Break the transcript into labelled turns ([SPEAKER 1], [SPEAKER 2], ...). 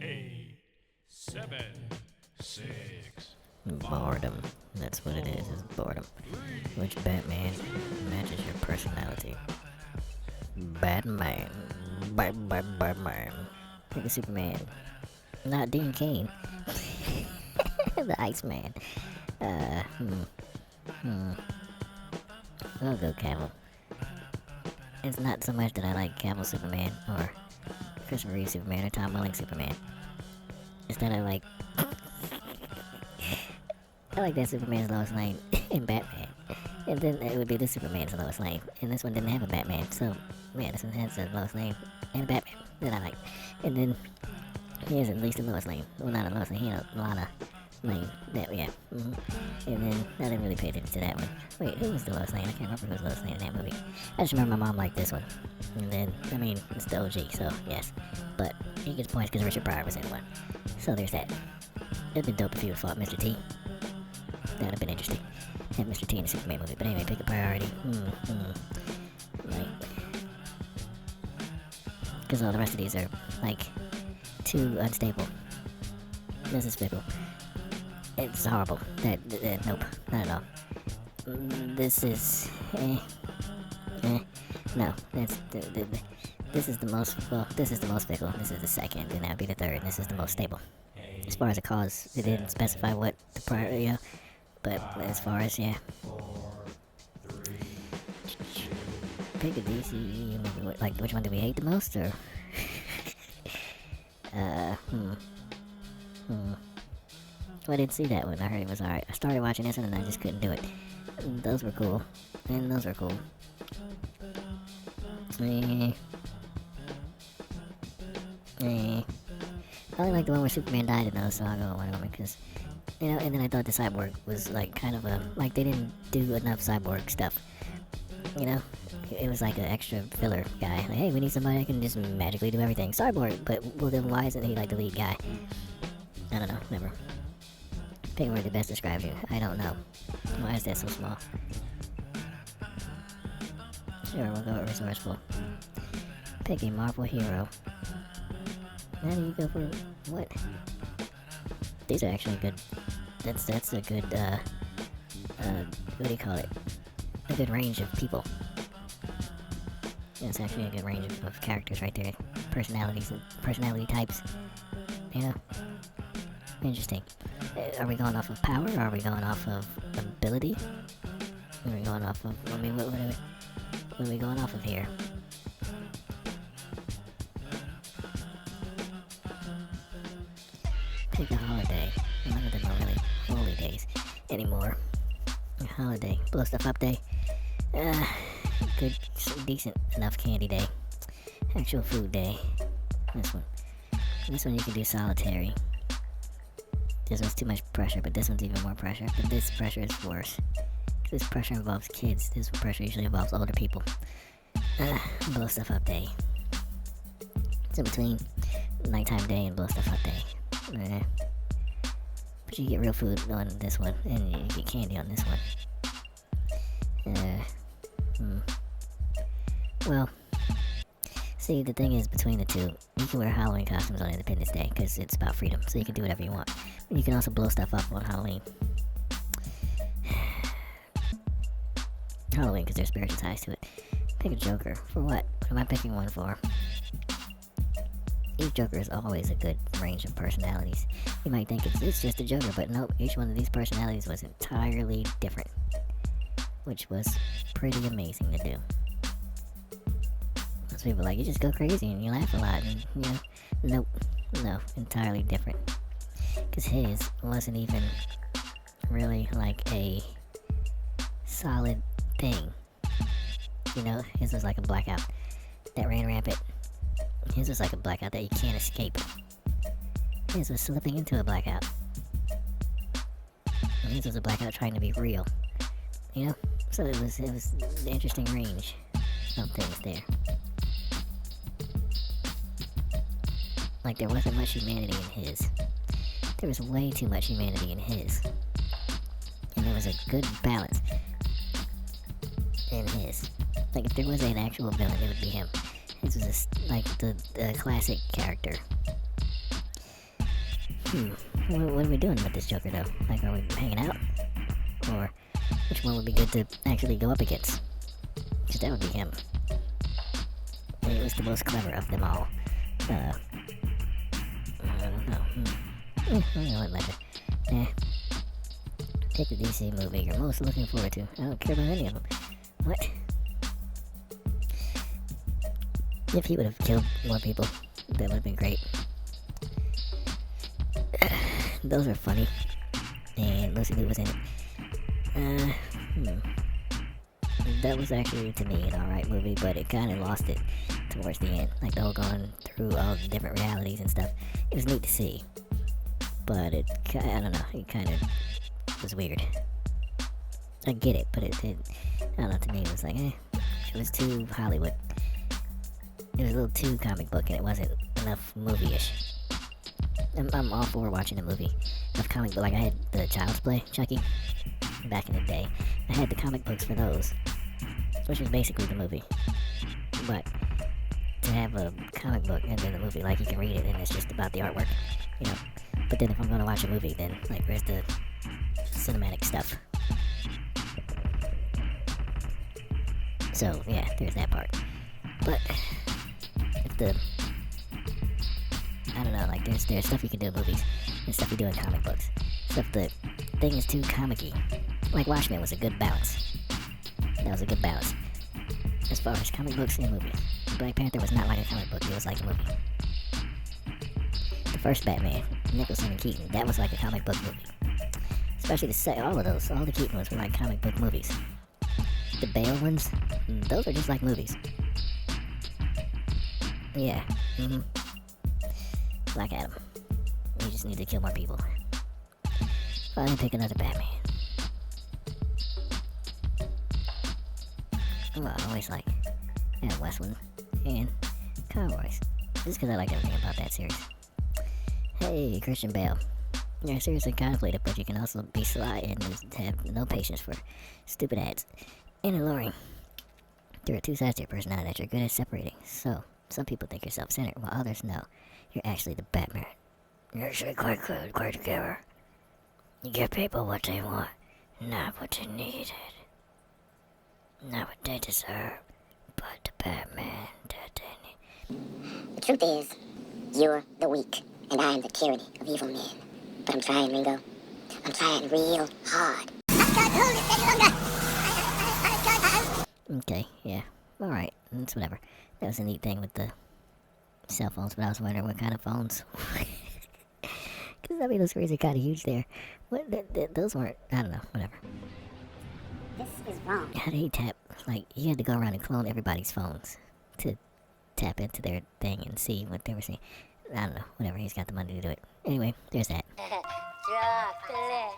[SPEAKER 1] 8, 7, 6,
[SPEAKER 2] Boredom. That's what it is boredom. Which Batman matches your personality? Batman. Batman. Pick a Superman. Not Dean Cain. The Iceman. I'll go Cavill. It's not so much that I like Cavill Superman or Christopher Reeve Superman or Tom Welling Superman. It's that I like that Superman's Lois Lane in Batman. And then it would be this Superman's Lois Lane. And this one didn't have a Batman, so yeah, this one has a Lois Lane and a Batman that I like. And then he has at least a Lois Lane. Well, not a Lois Lane, he had a Lana Lane. That, yeah. And then I didn't really pay attention to that one. Wait, who was the Lois Lane? I can't remember who was Lois Lane in that movie. I just remember my mom liked this one. And then, I mean, it's the OG, so yes. But he gets points because Richard Pryor was in one. So there's that. It'd been dope if he would fought Mr. T. That would have been interesting. Have Mr. T in the Superman movie. But anyway, pick a priority. Like, because all the rest of these are, like, too unstable. This is fickle. It's horrible. Nope, not at all. This is, no, this is the most, well, this is the most fickle. This is the second, and that would be the third, and this is the most stable. As far as the cause, it didn't specify what the prior, but as far as, pick a D.C.E.U. movie, like, which one do we hate the most, or, I didn't see that one. I heard it was alright. I started watching this one and I just couldn't do it. Those were cool. And those were cool. I only like the one where Superman died in those, so I'll go with Wonder Woman, because, and then I thought the Cyborg was, like, kind of like, they didn't do enough Cyborg stuff. It was like an extra filler guy. Like, hey, we need somebody that can just magically do everything. Cyborg! But, well, then why isn't he, like, the lead guy? I don't know. Never. Pick where that best describes you. I don't know. Why is that so small? Sure, we'll go with resourceful. Pick a Marvel hero. How do you go for what? These are actually good. That's a good what do you call it? A good range of people. That's actually a good range of characters right there. Personalities and personality types. Interesting. Are we going off of power, or are we going off of ability? Are we going off of, what are we going off of here? Pick a holiday. None of them are really holy days anymore. A holiday. Blow stuff up day. Good, decent enough candy day. Actual food day. This one. This one you can do solitary. This one's too much pressure, but this one's even more pressure. But this pressure is worse. This pressure involves kids. This pressure usually involves older people. Blow stuff up day. It's in between nighttime day and blow stuff up day. But you get real food on this one, and you get candy on this one. Well, see, the thing is, between the two, you can wear Halloween costumes on Independence Day, because it's about freedom, so you can do whatever you want. You can also blow stuff up on Halloween. Halloween, because there's spiritual ties to it. Pick a Joker. For what? What am I picking one for? Each Joker is always a good range of personalities. You might think it's just a Joker, but nope, each one of these personalities was entirely different. Which was pretty amazing to do. Most people are like, you just go crazy and you laugh a lot, and, nope, no, entirely different. Because his wasn't even really like a solid thing. His was like a blackout that ran rampant. His was like a blackout that you can't escape. His was slipping into a blackout. And his was a blackout trying to be real. So it was an interesting range of things there. Like, there wasn't much humanity in his. There was way too much humanity in his. And there was a good balance in his. Like, if there was an actual villain, it would be him. His was like the classic character. What are we doing with this Joker, though? Like, are we hanging out? Or which one would be good to actually go up against? Because that would be him. He was the most clever of them all. I don't know. You know what, Ledger? Pick the DC movie you're most looking forward to. I don't care about any of them. What? If he would have killed more people, that would have been great. Those were funny. And Lucy Liu was in it. That was actually, to me, an alright movie, but it kind of lost it towards the end. Like, the whole going through all the different realities and stuff. It was neat to see. But I don't know, it kind of was weird. I get it, but it I don't know, to me it was like, it was too Hollywood. It was a little too comic book, and it wasn't enough movie-ish. I'm all for watching a movie of comic book. Like, I had the Child's Play, Chucky, back in the day. I had the comic books for those, which was basically the movie. But to have a comic book and then a movie, like, you can read it and it's just about the artwork, you know. But then if I'm gonna watch a movie, then, like, where's the cinematic stuff? So, yeah, there's that part. But if I don't know, like, there's stuff you can do in movies and stuff you do in comic books. Stuff the thing is too comic-y. Like, Watchmen was a good balance. That was a good balance. As far as comic books and movies. Black Panther was not like a comic book, it was like a movie. The first Batman, Nicholson and Keaton, that was like a comic book movie. Especially all of those, all the Keaton ones were like comic book movies. The Bale ones, those are just like movies. Yeah, Black Adam. You just need to kill more people. Finally pick another Batman. Well, I always like Adam Westwood and Cowboys. Just because I like everything about that series. Hey, Christian Bale. You're seriously contemplative, but you can also be sly and just have no patience for stupid ads. And alluring. There are two sides to your personality that you're good at separating. So, some people think you're self-centered, while others know you're actually the Batman. You're actually quite good, quite clever. You give people what they want, not what they needed. Not what they deserve, but the Batman that they need.
[SPEAKER 3] The truth is, you're the weak, and I am the tyranny of evil men. But I'm trying, Ringo. I'm trying real hard. I can't hold it any longer. I can't hold.
[SPEAKER 2] Okay, yeah. Alright, that's whatever. That was a neat thing with the cell phones, but I was wondering what kind of phones. Because, I mean, those screens are kind of huge there. What, those weren't, I don't know, whatever.
[SPEAKER 3] This is wrong.
[SPEAKER 2] How did he tap? Like, he had to go around and clone everybody's phones to tap into their thing and see what they were seeing. I don't know, whatever, he's got the money to do it. Anyway, there's that.
[SPEAKER 3] Chocolate.